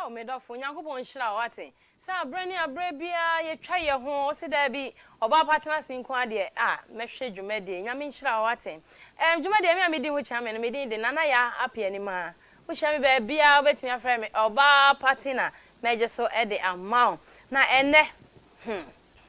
medofo nyankopon hira wate sa abrani abrabia ye twa ye ho se da bi oba partner sinko ade mehwe dwumade nyame hira wate dwumade me amedi ho cha me no medi de nana ya apia ni ma wo hia me ba bia obetimi afra me oba partner meje so e de amount na ene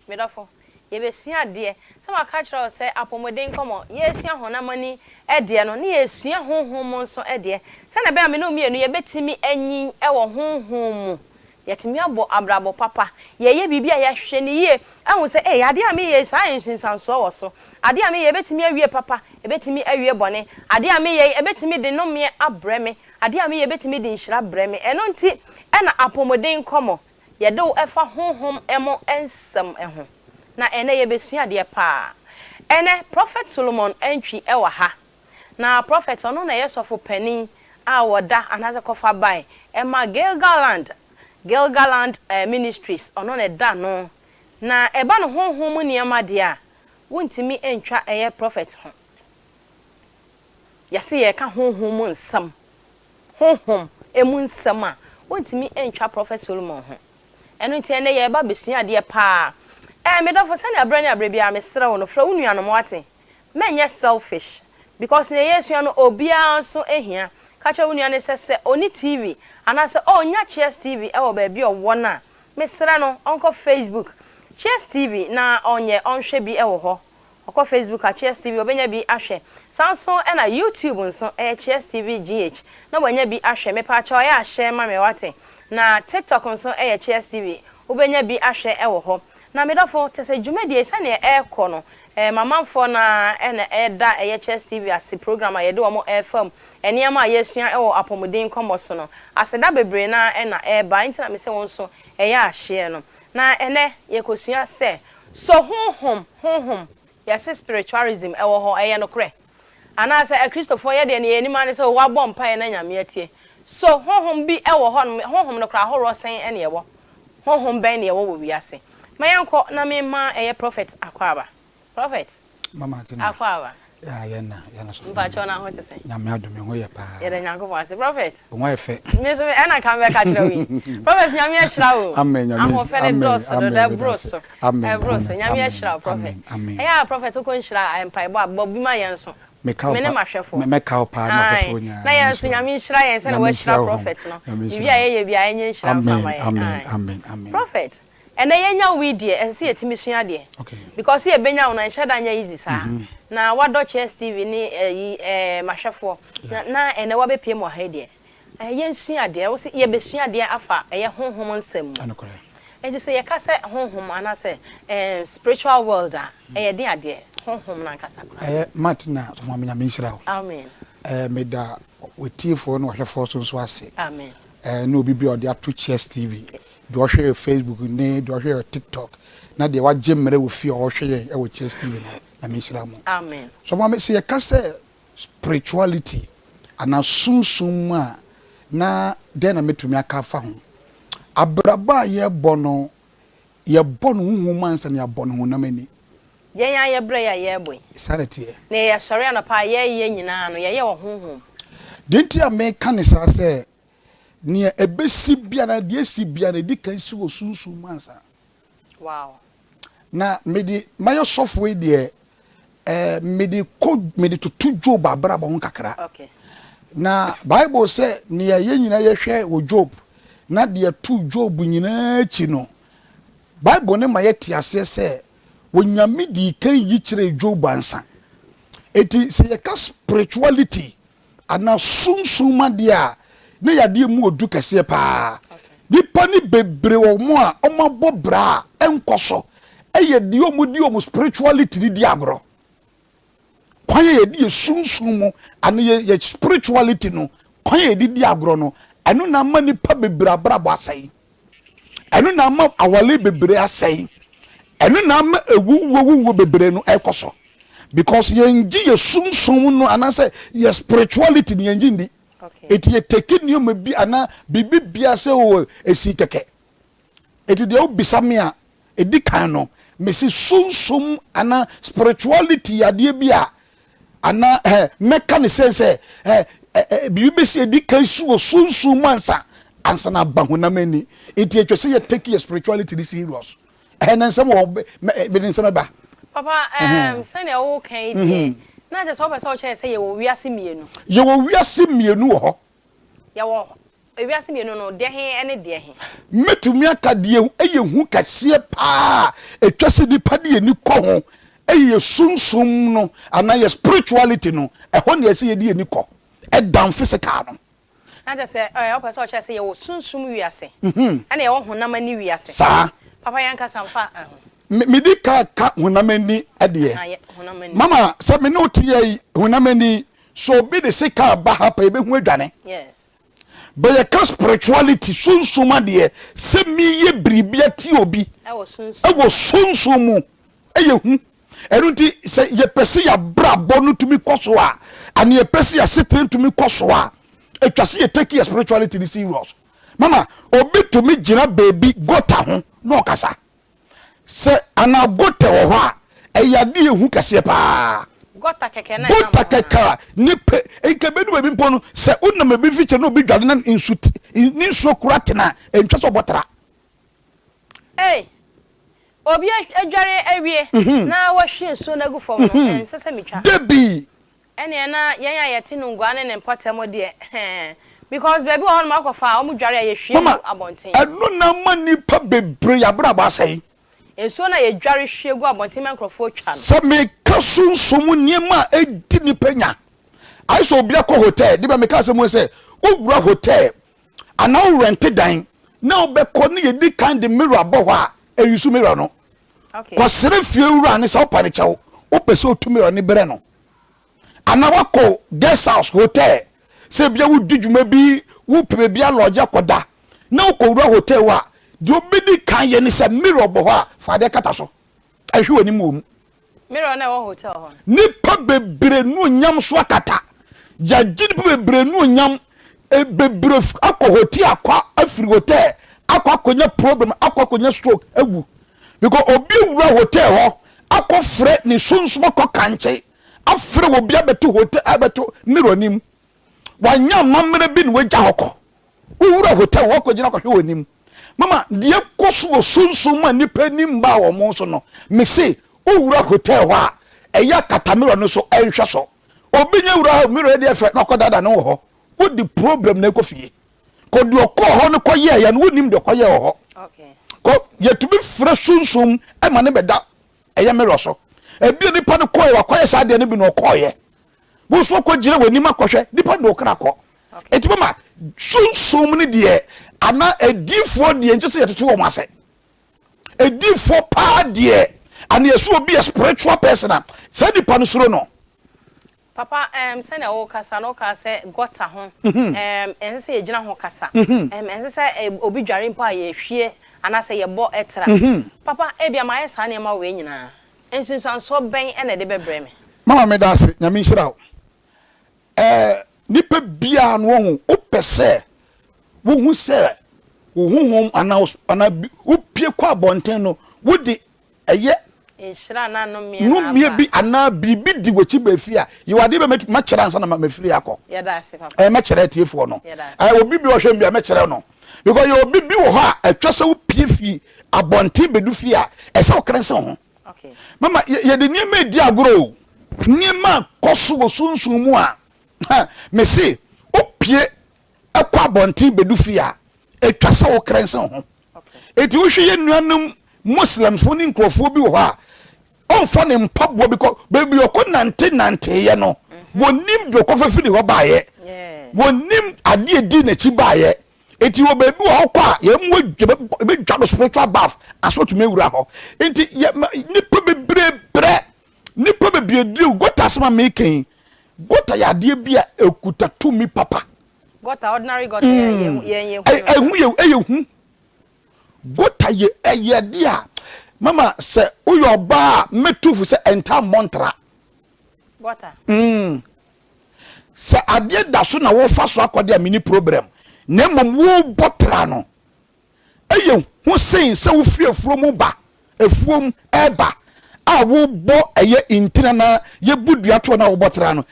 medofo ye besua de se maka kira se apomoden komo ye sua honamani e de no ne ye sua honhom nso e de se na be ame no mienu ye betimi anyin e wo honhom mu yetimi abo abrabo papa ye bibia ya hwe ne ye ahu se ade ame ye science nsanso wo so ade ame ye betimi awie papa e betimi awie bone ade ame ye e betimi de no me abreme ade ame ye betimi de nhira breme eno nti e na apomoden komo ye de wo efa honhom emo ensam eho na ene ye besua de pa ene prophet Solomon entry e wa ha na prophet ono na yesofo pani a woda anaze kofa bai e ma Gilgaland Ministries ono na da no na eba no honhom niam de a wontimi entwa eye prophet ho yase ye ka honhom nsam honhom emu nsam a wontimi entwa prophet Solomon ho eno nti ene ye ba besua de pa me don't for send a brand abrabia me sra wono fra wonu anom wate menye selfish because ne yesu no obia so ehia ka cha wonu ane se oni TV anase nya Cheers TV e wo ba bi owo na me sra no onko Facebook Cheers TV na onye onhwe bi e wo ho onko Facebook a Cheers TV obenya bi ahwe Samsung e na YouTube nso e Cheers TV GH na wanya bi ahwe me pa cha o ya share ma me wate na TikTok nso e Cheers TV obenya bi ahwe e wo ho na medofo tese dwumadi esa ne ekọ no mamamfo na ena eda Cheers TV as program a yede wo FM eniama yesua ewo apomodin komoso no aseda bebre na ena eba ntina me se won so ya ahye no na ene yekosua se so honhom yes spiritualism ewo ho no kre ana se Christopher ye de ne enima ne se wo abom pa na nyame atie so honhom bi ewo ho no honhom no kra horo sen ene ewo honhom ben ne ewo wo wiase mayanko na me ma prophet akwaba prophet mama tina akwaba yana so mba chona ho tese nyame adome ho ye pa yere nyanko wase prophet wo efe me so ena kan be ka kira wi prophet nyame ahira wo amen nyame amen broso nyame ahira prophet ya prophet ko nhira empai bo bi ma yenso me ne ka pa na ko nya na yenso nyame ahira yense na wa ahira prophet no bi ye bi enye ahira fa amen prophet ene yenya we die ense yetimi sua de because ye benya wo na nhada nya easy sa na wado Cheers TV ni mahwefo na ene wa bepie mo ha de ye sua de wo se ye besua de afa ye honhom nsam anokore enje se ye ka se honhom ana se spiritual world ye de ade honhom na nkasa kra matina so famenya me nhira wo amen meda wetifo no hwefo so ase amen no bibi ode ato Cheers TV do hwe Facebook ne do hwe TikTok na de wa jemere wo fi o hwe e wo Cheers TV na me hira mo amen so ma me se ye ka se spirituality ana sunsum a na de na metumi aka fa ho abraba ye bono humansa ne abono ho na mani yenya ye bre ya ye boy sanity na ye sori na pa ye nyina no ye wo honhom denti a me ka ne sa se ne ebesi bia na de esi bia na di kan si wo sunsun mansa wow na medi mayo software de medi to Job abraba ho kakra okay na Bible say ne ye nyina ye hwe wo Job na de to Job nyina chi no Bible ne ma ye tiase se wonyame di kan yi kire Job ansa eti se ye ka spirituality ana sunsun ma de a ne yade mu odu kese pa dipa ni bebre wo mo a omabo bra enkoso eye di omu spirituality di agro kwaye ye di sunsun mu ane ye spirituality no kwaye di agro no eno na ma nipa bebre abrabo asai eno na ma awale bebre asai eno na ma ewu bebre no ekoso because ye ngi ye sunsun no anase ye spirituality ni ngi ndi eti ye take new bi ana bibi bia se o esi keke eti de obisame a edi kan no mesi sunsum ana spirituality ade bia ana meka ne sense bibi besi edi kan su o sunsum mansa ansa na ba honamani enti etwe se ye take your spirituality serious and then some be nsem ba papa sane o kan die na je so be so che say ye wo wiase mienu ye wo wiase mienu wo ho ye wo wiase mienu no de he ene de he metumi aka de eye hu kase pa etwa se nipa de ani ko ho eye sunsum no ana ye spirituality no ho ne se ye de ani ko e down physical no na je say o person che say ye wo sunsum wiase ana ye wo honam ani wiase sa papa yanka samfa midi ka honamani ade mama se me no tie honamani so be the sika ba ha pa e be hu adwane yes but ye ka spirituality sunsum ade se mi ye bribia ti obi e wo sunsum mu e ye hu erunti se ye pese ya brabo no tumi koso a ani ye pese ya setren tumi koso a etwase ye take your spirituality serious mama obi tumi gina baby gota ho no kasa se ana gota wo ho a eyade ehu kase pa gota keke na gota keka ni pe enke bedu baby mpo no se unna be fiche no bi dwade na insuti ni nso kurate na entwa so botra obi adware awie na wahwe so na gu fom no ensese mitwa debi ene na yen ayete no ngwane ne potemo de because baby on ma kofa o mu dware ayehwe abonten enu na mani pa bebre ya bra ba sai enso na ye dware hwe gu abonten mankrofo twa no se me kasunsum niema edi ni penya ai so obi akọ hotel di ba me ka se mo se owura hotel ana o rent dan na obekọ ne ye di kind mirror abo a eyusu mirror no okay ko sere fie wura ne sa opane chewo o pese o tu mirror ne bere no ana wako guest house hotel se bia wo dudwuma bi wo pe bia lodge akoda na ko wura hotel wa di obedi kan ye ne se mirror bo ho a fa de kata so ahwe wani mom mirror na wo hotel ho ni pa bebre no nyam so akata ja gidi pa bebre no nyam e bebre akọ hotel akwa afiri hotel akwa konya problem akwa konya stroke awu because obi wura hotel ho akọ frɛ ni sunsun akọ kanche afrɛ obi abeto hotel abeto mirror nim wanya mamre bi ni wagya hokɔ wura hotel ho ko gina kɔhwe wonim mama de koso sunsun ma nipa nim ba wo mo so no me say wura hotel ho a ɛya kata mirror no so ɛhwɛ so obi nya wura mirror de fɛ na kɔdada no ho wo di problem na ekofie ko di okọ ho no koye ya no wonim de koye ho okay ko ye to be fresh sunsum e ma ne beda eye mirror so e bi ni pa no koye wa koye sa de ne bi no koye wo so ko gire wani makohwe di pa do kra ko eti mama sunsum ni de ana edifo de nje se yetoto wo mase edifo pa de ana yeso obi a spiritual person say di pa no suro no papa sene o kasa no ka se gota ho ense ye gina ho kasa ense se obi dware mpa ye hwie anase ye bo etra papa ebia ma yesa ne ma we nyina ensunsan so ben ene de bebre me mama me da se nyame nhira wo nipa bia no wo opese wo hu se wo huhum ana opie kwa bonten no wo di eye enshira na no mie bi ana bibi di wachi ba fia ye wade be ma kire ansa na ma firi akọ ye da se papa ma kire tiefo no obi bi o hwe bia ma kire no because ye obi bi wo ha atwase wo pie fi abonte bedu fia ese o krense ho okay mama ye de niema di agoro niema koso wo sunsun mu a me se o pie akwa abonte bedu fia atwase wo krense ho okay eti wo hwe ye nuanum Muslims fo ni nkrofo bi wo ha onfa ne mpabo because baby yoko nante ye no wonim do kofa fini ho baaye wonim ade edi na chi baaye eti wo baby wo kwa ye mu be dwa spiritual bath aso to mewura ho enti nipa bebre nipa bebiedri gota asema meken gota ya ade bia ekuta tumi papa gota ordinary gota ye hu gota ye dia mama se uyo ba metufu se enta montra gota se ade da so na wo fa so akode a mini problem na mom wo botra no eye hu sen se wo fie from ba efuom eba a wo bo eye intina na ye budua to na wo botra no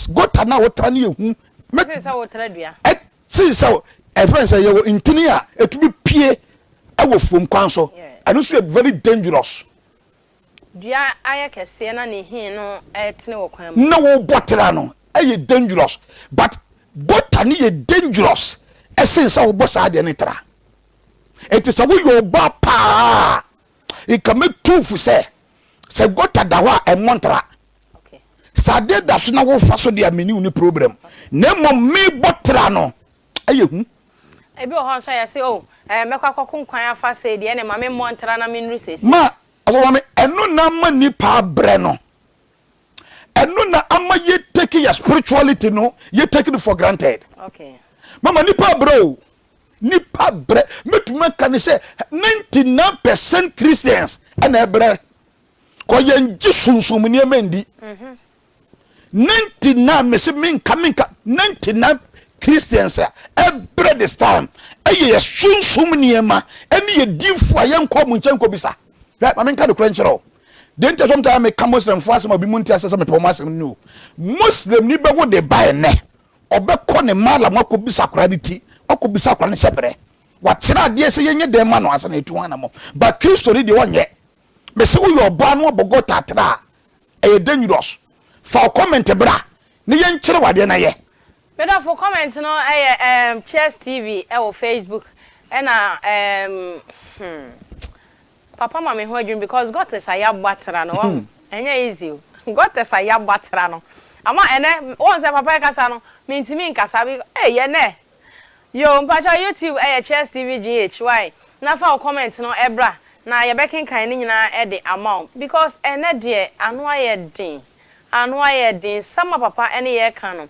gota na wo tra na ye hu se wo tra dua si se a friend say you intinia it be pie ewo fuom kwan so and also very dangerous dua aye kese na ne hin no etene wo kwan na wo botera no aye dangerous but botany ye dangerous essence wo bossa de ne tra it is a wo yo ba pa e ka me tufu se gota da ho a montra okay sade da so na wo fa so de ameni uni problem na mom me botera no aye hu ebi o ho so ya se o mekwa kokon kwan afa se de ne mame montra na me nru sesi ma aso me eno na ma ni pa bre no eno na ama ye take your spirituality no ye take it for granted okay mama ni pa bro ni pa bre metuma kan say 99% Christians and ebre ko ye nji sunsum ni emendi 99 mesi min coming 99 Christians every this time eye sunsum ni ema eni ye difu ayenko mu nchen ko bisa right I mean kind of crunchero then sometimes me come Muslim for some be munti asese me Muslim no Muslim ni be wo de buy ne obekọ ne mala mako bisa kraditi okobisa kwa ne sebre wa kira de se yenye de ma no asa na etu ana mo but Kristo ni de wonye me se wo yo ba no obogota atra e dangerous for comment bra ne yen kire wade na ye better for comment no Cheers TV or Facebook and papa mama ho adwun because God is a yabatra no enya easy God is a yabatra no ama ene won say papa kasa no mentimi nkasa bi ye ne yo mpacha YouTube Cheers TV GHY na fa comment no ebra na ye bekin kan ni nyina e de amount because ene de anu aye din sama papa ene ye kan no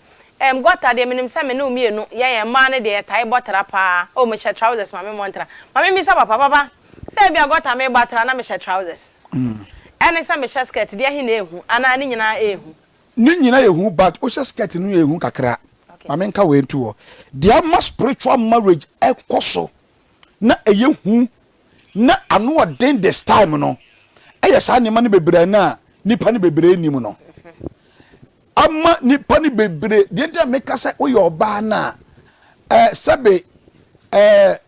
gota de minim se me no mienu ye ma ne de tai botara pa o me she trousers mame montra mame mi sa papa say bia gota me botara na me she trousers ene se me she skirt de hi na ehu ana ni nyina ehu but o she skirt no ehu kakra mame nka we ntu dia ma spiritual marriage ekoso na eyehu na anu odin this time no sa ne ma ne bebre na nipa ne bebre nim no ama nipa ne bebre de dia meka say oyo oba na sabe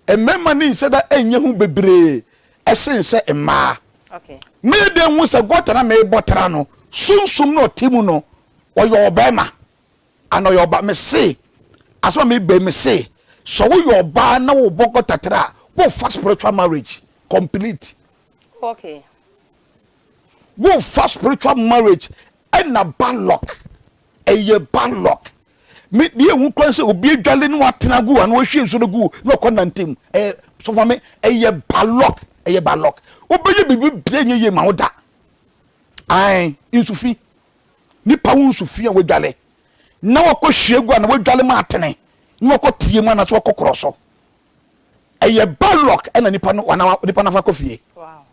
emema ni se da enye hu bebre esense emma okay me de hu se gota na me botara no sunsum no timu no oyo oba ma ano yo ba me say asoma me be me say so wo yo ba na wo bogota tra go fast spiritual marriage complete okay go fast spiritual marriage and a bad luck a bad luck me die hu kwan se obi adwale no atena gu an wo hwe nso no gu no konantem so for me a bad luck obeye bibi bienye ye ma woda ai insufi ni pa wo insufi a wadwale na wako hwe gu an wadwale ma atene ni wako tie mu na so kokoro so a bad luck and nipa no wana nipa na fa kofie wow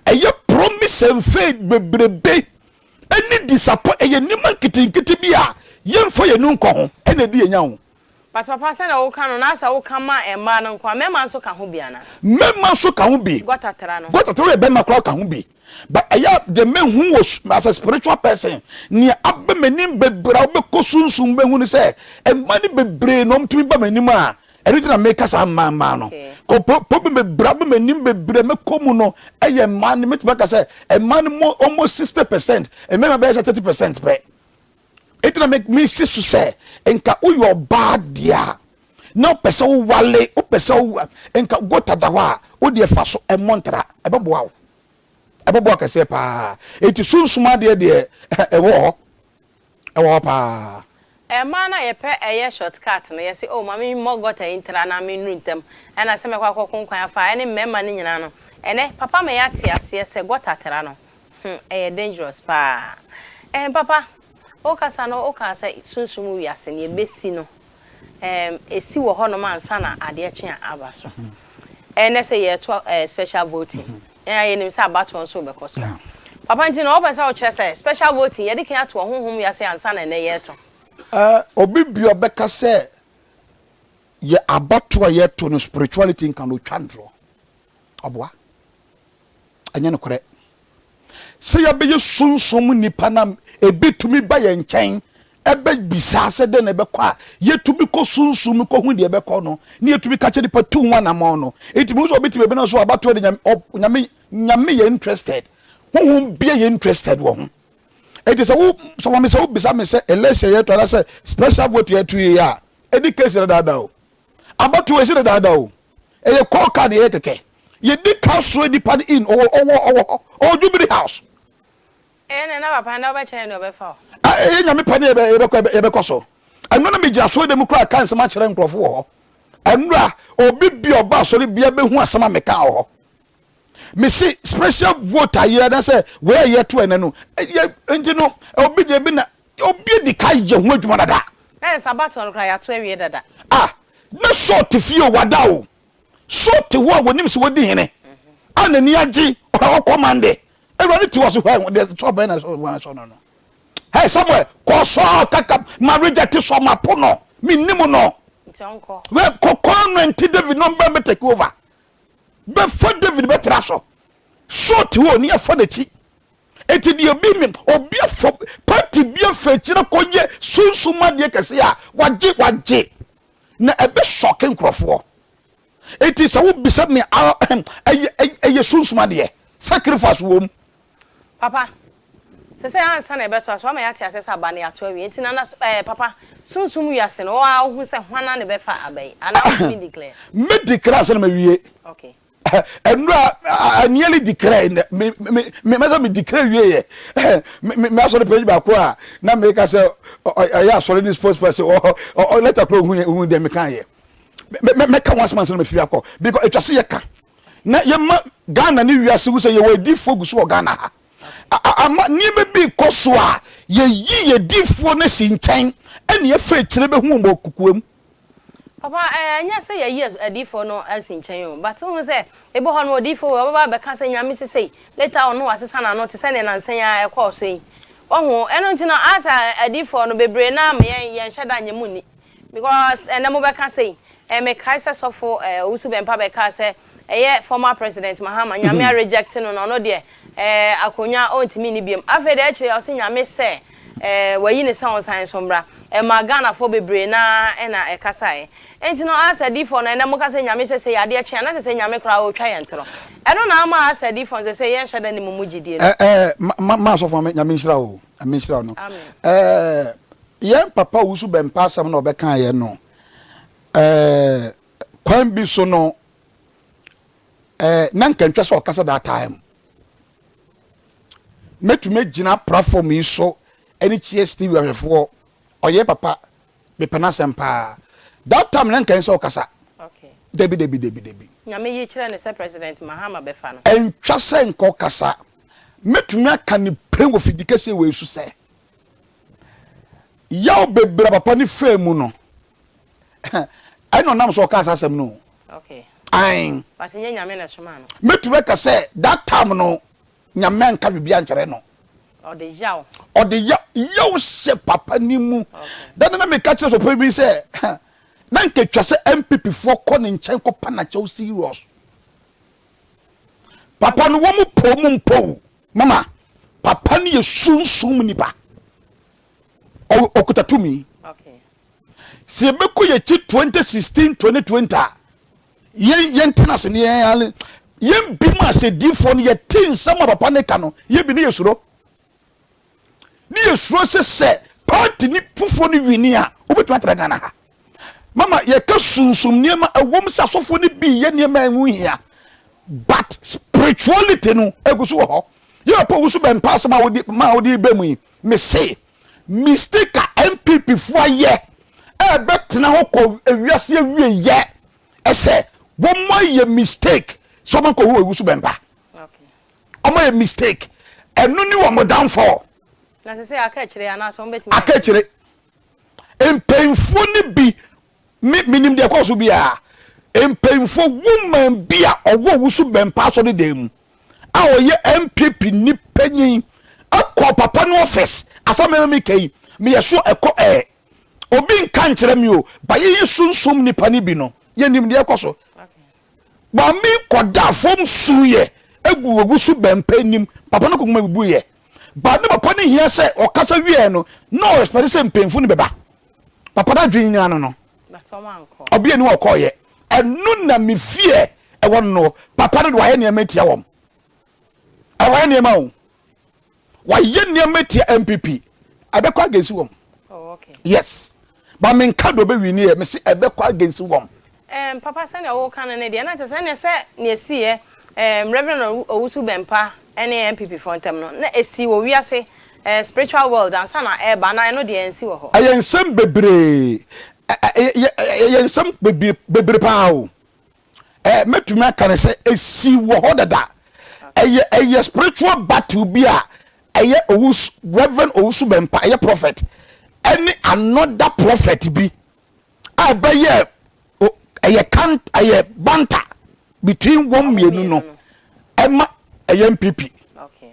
a promise and faith bebrebe any disappoint a nima kitinkiti bia yemfo ye nu nko ho ena di enya ho but papa say na wo kan no na sa wo kan ma emma no nko mema nso ka ho bia na mema nso ka ho bi gota tra e be ma ka ho bi but aya the man who was as a spiritual person ni abbe menim bebra wo be kosunsun be hu ni say emma ni bebre no mtumi ba manim a everything make us a man no ko problem bebra be manim bebre me komu no eye man ni metuma ka say a man more almost 60% and maybe be 30% pre it na make me see to say enka uyo bad dia no pese wo wale o pese wo enka gota da ho a o de fa so e montra e beboa ka se pa eti sunsuma de e wo pa man na ye pe eye shortcut no ye say oh mama mo gota intra na me nuntem e na se me kwa kokon kwan afa ene memma ni nyina no ene papa me ya te ase se gota tra no dangerous pa papa o kasa no o kasa sunsumu wi ase ne besi no esi wo ho no mansa na ade kye abaso ene se ye to special voting ye nim se abato so be koso papa nti no o pesa o kire se special voting ye de kan ato honhom wi ase ansa na ne ye to obi bi obeka se ye abato ye to no spirituality kan o twandro oboa anya no kore se ya be ye sunsum nipa na ebetumi ba ye nkyɛn ebe bisa se de na ebe kwa yetumi ko sunsum ko hu de ebe ko no ne yetumi ka che nipa tu nwa na mo no etimi so obetimi be na so abato de nyame ye interested hu bia ye interested wo hu eti se wo so me se wo bisa me se election ye to na se special vote ye tu ye a edi case na dada o abato we se na dada o eye call card ye keke ye di council di pad in o Jubilee House na papa na ba chen no be fa nyame pane ebe koso anu na meja so de mu kra kan se ma kire nkrofo ho anu a obi bi oba so le bia be hu asama meka ho me see special voter here that say where ye to enanu enti no obi je bi na obi di kai je hu adwuma dada sabato no kra ya to awie dada na short fie wada o short wo wonim se wodi hene anani agi o commande everybody to us who the top and so no hey somewhere koso kaka marriage at so ma pono mi nimu no tonko we kokon David no be take over be for David be traso short wo ni afọ de chi eti de obi mi obi afọ party bi afa na koye sunsuma de kese ya waje na ebe shocking crofo eti so wo bisa me aye sunsuma de sacrifice wo papa se ansa na beto aso ma ya ti asesa ba na ya to awie ntina na papa sunsum wiase no wa hu se hwana ne be fa abai ana we declare me declare se na mawie okay enra nearly declare me declare wie me aso de page ba ko a na me ka se ya so ni sports person o later ko hu de me kan ye me ka once man se me fi akọ because it was ye ka na ye ma Ghana ni wiase wu se ye we di focus wo Ghana ha ama ni be bi koso a ye difo na si nchen ene ye fa kire be hu mo kukuam papa anya say ye adifo no asi nchen o but who say ebo ho no adifo baba be ka say nyame sesei later on no asesa na no te say ne nansan ya ekọ so yi ohu eno ntina asa adifo no bebre na me ye nhada nyemu ni because na mo be ka say me kaisa sofo usu be mpa be ka say former president Mahama nyame reject no de akonya ontimi ni biem afede e kire o se nyame se wayi ne sound science ombra ma Ghana fo bebre na na ekasa enti no asadi fo na mo ka se nyame se yade e chia na se nyame kra o twa yentro eno na ama asadi fo se ye nhada ni mumugidie no ma so fo nyame nhira o ame nhira no ye papa wusu be mpa asam na obeka ye no kwan bi so no nan kan twa so kasa that time metume gina platform yi so any TSTV afefo oye papa me panasem pa that time nan kan so kasa okay debi nyame yi kire ne se president Mahama be fa no entwa se nko kasa metume aka ni prengo fidikase we su se yaw bebra papa ni femu no ai no nam so kasa sem no okay ai but nyame na soma no metume ka se that time no nyame nka bibia nkere no o de yaw se papa ni mu dan na me ka kire so pe bi se na nke twa se MPP fo ko ne nchen ko pana chew serious papa no wo mu mpo mama papa ni ye sunsum ni ba okuta tumi okay se be ko ye 2016 2020 yen tenase ni yen bi ma se difo ni ye tin sama papa ne ka no ye bi ni yesuro se party ni pufo ni wini a obetu atra Ghana ha mama ye ka sunsum ni ma awom sa sofo ni bi ye ni ma enwu hia but spirituality no egusu ho ye pa wusu ben pass ma wodi be mu me say mistake MPP fo ye betna ho ko ewiase awie ye ese wo mo ye mistake so man ko wo wusu ben pa okay o mo ye mistake enu ni wo mo downfall na se aka kire ya na so mbetimi aka kire empenfo ni bi minim de ko so bia empenfo woman bia owo wusu ben pa so de dem a o ye MPP ni panyin akọ papa no office asama me kai me yeso eko obi nka nkire me o ba ye sunsum ni pani bi no ye nim de ekoso okay ba mi koda fom suye egu wusu ben panim papa no ko ma bibu ye ba ne papa ne hia se o kasa wie no no expect se mpemfu ne beba papa da dwen nyina no but o man ko obi eni wo koye enu na me fie e won no papa de waye ne matia wom e waye ne ma wo waye ne matia MPP abekwa agesi wom oh okay yes ba men ka do be wi ne me se ebekwa agesi wom papa send your work and de na tese ne se ne sie Reverend Owusu Bempa ene MPP fontem no na esi wo wiase spiritual world and sana ba na no de ensi wo ho ayensem bebre ayensem bebre pa o metumi aka ne se esi wo ho dada eye spiritual battle bi a eye Owusu Reverend Owusu Bempa eye prophet any another prophet bi abaye eye banter between one mienu no ema eye MPP okay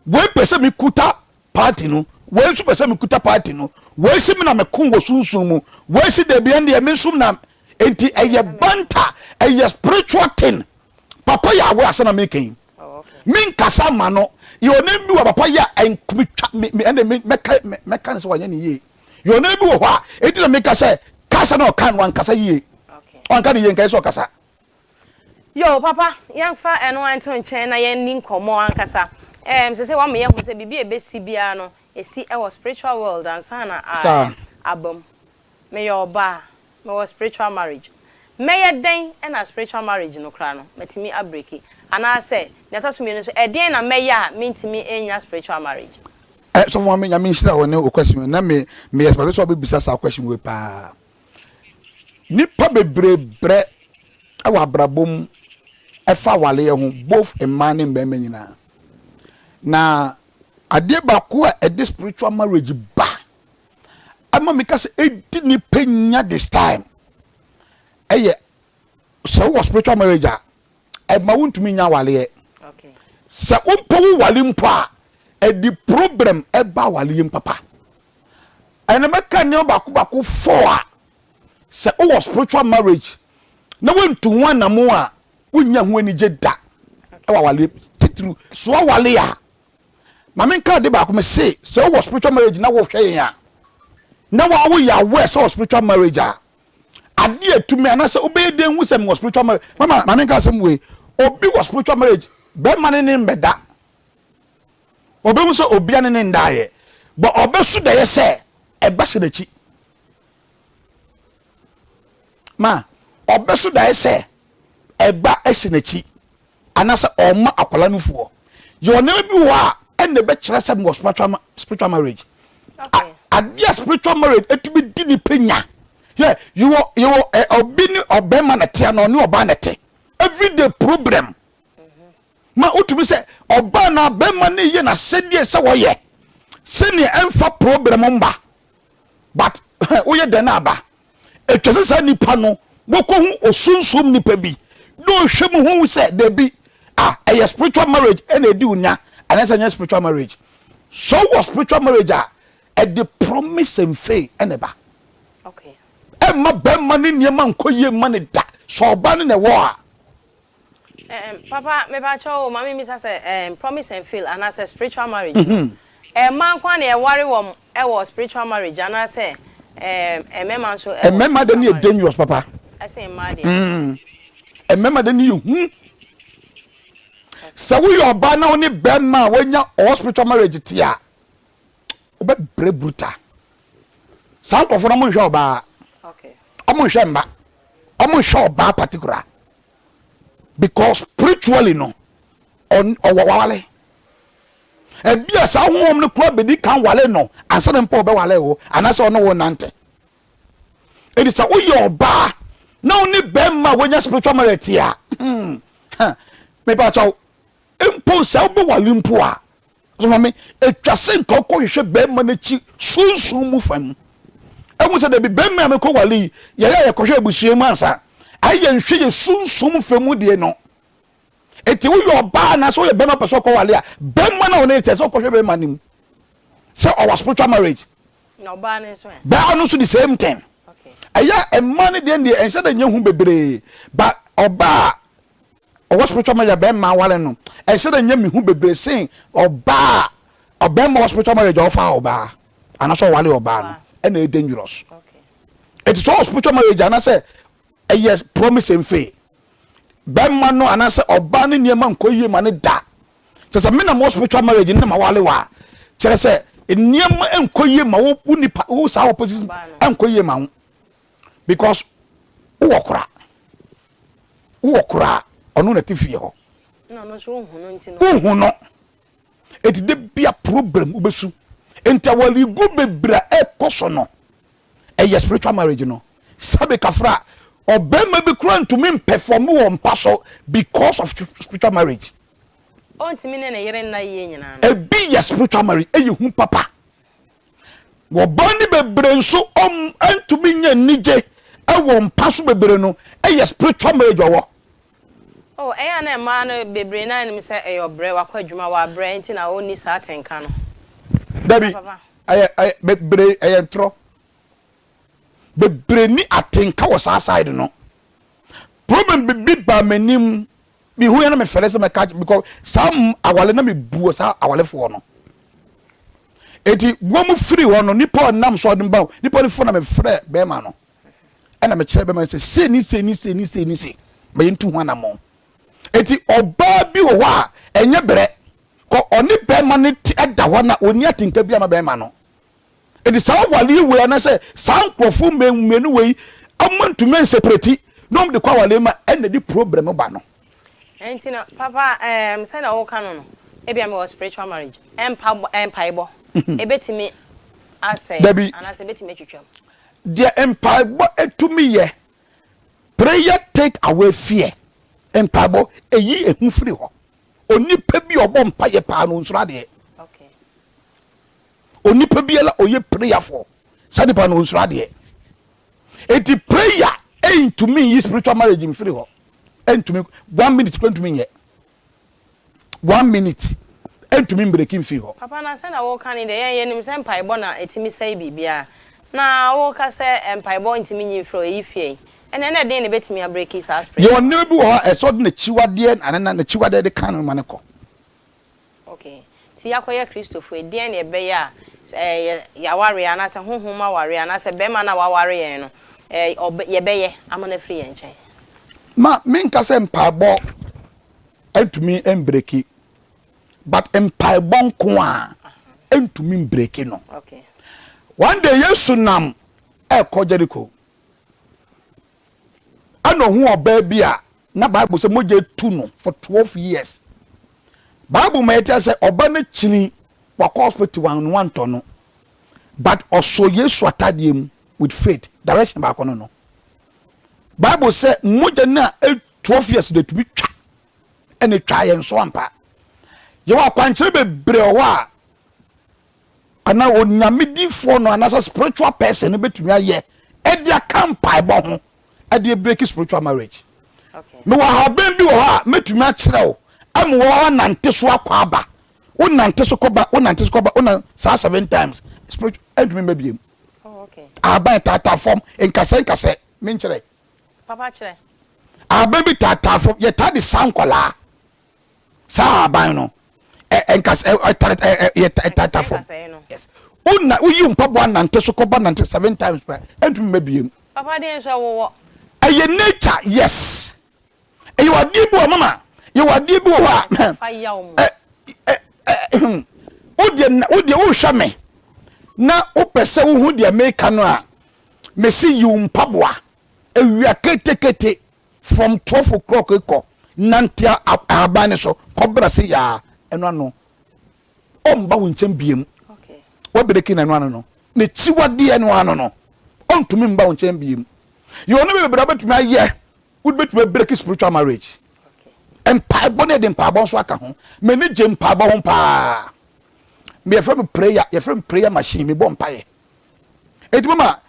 we pese mi kuta party no we su pese mi kuta party no we si mi na me kun wo sunsun mu we si de bi ende me sum na enti eye banter eye spiritual thing papa ya we asana making oh okay min kasa ma no yo na bi wa papa ya enkubitwa me ende me kan se wanya ne ye yo na bi wo ho a enti na me kasa no kan wan kasa ye okay on kan ye nkai so kasa yo papa yan fa eno anto nchen na yan ni nkomo ankasa se wa me ye hu se bibi ebesi bia no esi e was spiritual world and sana abam me yo ba me was spiritual marriage me ye den e na spiritual marriage no kra no metimi abreki ana se neta so me no so e den na me ya mentimi enya spiritual marriage so for me nyame nsira woni o question na me expect so be bisa sa question we pa nipa bebrebre awa brabom efa wale ye hu both a man and woman nyina na ade ba ko a this spiritual marriage ba ama me kase edi ni penya this time eye so was spiritual marriage a ma wontumi nya wale ye okay sa umpo wale mpo a the problem e ba wale ye papa ene meka ne ba ko for sa o was spiritual marriage na wontu one na mo a unya hu ani jeda e wa wale titru so wale ya mama nka de ba ko me say so was spiritual marriage na wo hwe yan na wa wo ya we so spiritual marriage a ade atumi anase obeyeden hu se mo spiritual marriage mama nka se we obi was spiritual marriage be man ne mbeda obi mu so obi an ne ndaye but obesu de ye se e ba se dachi ma obesu da ye se eba ehinachi anasa oma akwala nufuo yo na bi wo a enne be kire se mo spiritual marriage okay adia spiritual marriage etubi di ni penya yeah you obini obema na tia no ni oba na te everyday problem ma utumi se oba na bema na ye na sedie se wo ye se ni emfa problem mba but wo ye de na aba etwese sa nipa no woko hu osunsum nipa bi do hwemu hu se de bi a spiritual marriage and edi unya and that's spiritual marriage so was spiritual marriage at the promise and faith and eba okay e ma be mani niema nkoye mani da so ba ne wo papa me ba cho mama mi say promise and faith and as spiritual marriage man kwa na e ware wo e wo spiritual marriage and as mema so mema de ne dangerous papa I say mad mema de ne you so we oba na oni be ma wanya all spiritual marriage tia oba bre bruta sanko fo na mo hwe oba okay omo hwe mba omo hwe oba particular because spiritually no on wale bia sa hom no kro bedi kan wale no ansa na mpo be wale wo anasa ono wo nante edi sa wo ye oba na oni be ma wanya spiritual marriage tia me ba chaw mpo sa wo wale mpo a so mama etwase nkoko hwehwe be ma na chi sunsun mu fam emu se de be ma me ko wale ye ko hwe abusue mu ansa aye nhwe ye sunsun fam de no eti wo yo ba na so ye be ma person ko wale a be ma na one se so ko hwe be ma nim so our spiritual marriage no ba na so ba no so the same thing okay aya e man de en se da nyahu bebre ba oba our spiritual marriage be ma wale no e se da nyami hu bebre sin oba obema spiritual marriage ofa oba anaso wale oba no e na dangerous. Okay. It is all spiritual marriage and I say yes promise and faith. Bema no and I say oba ni niema nkoye ma ne da. Say me na more spiritual marriage ni ma wale wa. Say niema nkoye ma wo nipa wo sa opposition nkoye ma wo. Because wo kura onu na tifie ho. No so hunu nti no. Hunu. It de bia problem ubesu. Enta wali go bebra e koso no. A spiritual marriage no. Sabe kafra obema be kura ntumi perform wo mpaso because of spiritual marriage. On timi ne yere na ye nyina. E be ya spiritual marriage e hu papa. Wo bani bebre nso antumi nya nije e wo mpaso bebre no e spiritual marriage wo. Oh, na ma no bebre na nim se e obre wakwadwuma wa bre nti na oni sa atenka no. Dabi ay bebre ay tro. Bebre ni atenka wo sa side no. Problem be ba manim bi hu ya na me fele se me catch because some awale na me buo sa awale fo no. Eti wo mu free wo no nipa nam so dem ba nipa ni fo na me frɛ be ma no. Na me kyerɛ be ma se ni me ntu ho na mo. Eti oba bi wo a enye bere ko oni be ma ne ti eda ho na oni atenka bi ama be ma no. Eti sa wale we na se san krofo menu we amantu men separate no de kwa wale ma ena di problem ba no. Enti na papa say na wo ka no e bia me was spiritual marriage empaibo ebetimi asay ana se betimi twetwam dia empaibo etumi ye prayer take away fear empaibo eyi ehun free ho oni pa bi obo mpaye pa no nsura de. Okay. Oni pa bi la oye prayer for sadi pa no nsura de. Eti prayer ain't to me is spiritual marriage in free ho. And to me 1 minute going to me 1 minute and to me breaking free ho. Papa na say na wo kan de ye nim say empaibo na etimi say bibia na wo ka say empaibo ntimi nyi fro efie ene na den ne betimi a break is as you never be ho e so na chiwade anana na chiwade de kan ma ne ko. Okay, ti yakoye Christopher e den ne be ya ya ware ana say honhoma ware ana say be ma na wa ware yen no ye be ye amana free yen chen. Ma minka se mpaibo entumi embreki but mpaibo nko a entumi mbreki no. Okay. One day Yesu nam ko Jericho ano hu oba bia na Bible say moje tu no for 12 years. Bible may tell say oba na chini wa hospital one to no but also Yesu atadiem with faith direction ba kono no. Bible say moja na 12 years de to be twa ene twa yen so ampa ye wa kwankyere bebre o wa ana onyamedifo no ana spiritual person no betumi aye e dia campai bo ho e dia break spiritual marriage. Okay. Me wa ha ben bi wo ha metumi a kire wo am wo nante so akwa aba wo nante so koba una sa 7 times spiritual entumi mabiem. Oh, okay. Aba tata form en kase men kire Papa kire baby tata from ye tadi sankola sa ban no enkas ye tata from yes una uyi mpabo nante so koba nante 7 times per entumi mabiem. Papa den so wo aye nature yes you are deep mama you are deep wa ode wo hwa me na opese wo hu de make no a me see you mpabo ewia kete from 12 o'clock eko nantia abane so kobra se ya eno ano omba wo nkyem biem. Okay. Wa breki na eno ano no ne chiwade eno ano no ontumi mba wo nkyem biem. You no be braba tumi aye would be to break spiritual marriage. Okay. And paibo ne de paibo so aka ho me ne je paibo ho pa me from prayer machine me bom pae eti mama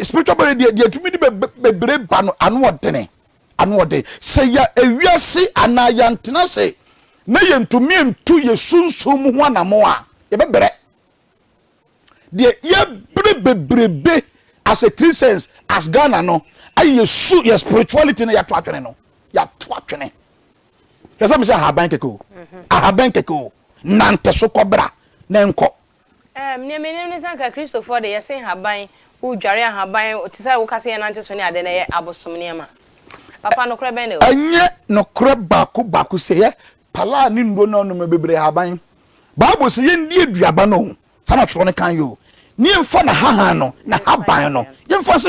spiritual marriage de tumi de bebre ba no anu ode say ya ewiase anayantena say na yentumi entu yesunsum ho anamo a ye bebre de ye bebrebe as a Christians as Ghana no aye su your spirituality na ya to atwene no ya to atwene yesa me say ahaban keko nante so kobra na enko me ne sanka Christopher de yesen haban wo dware haban ti say wo kase ye nante so ne ade na ye abosom ne ma papa no kra ben ne anye no kra baako se ye pala ni ndo na no bebre haban Bible say ye ndi aduaba no sana tro ne kan yo ni mfa na haha no na haban no ye mfa so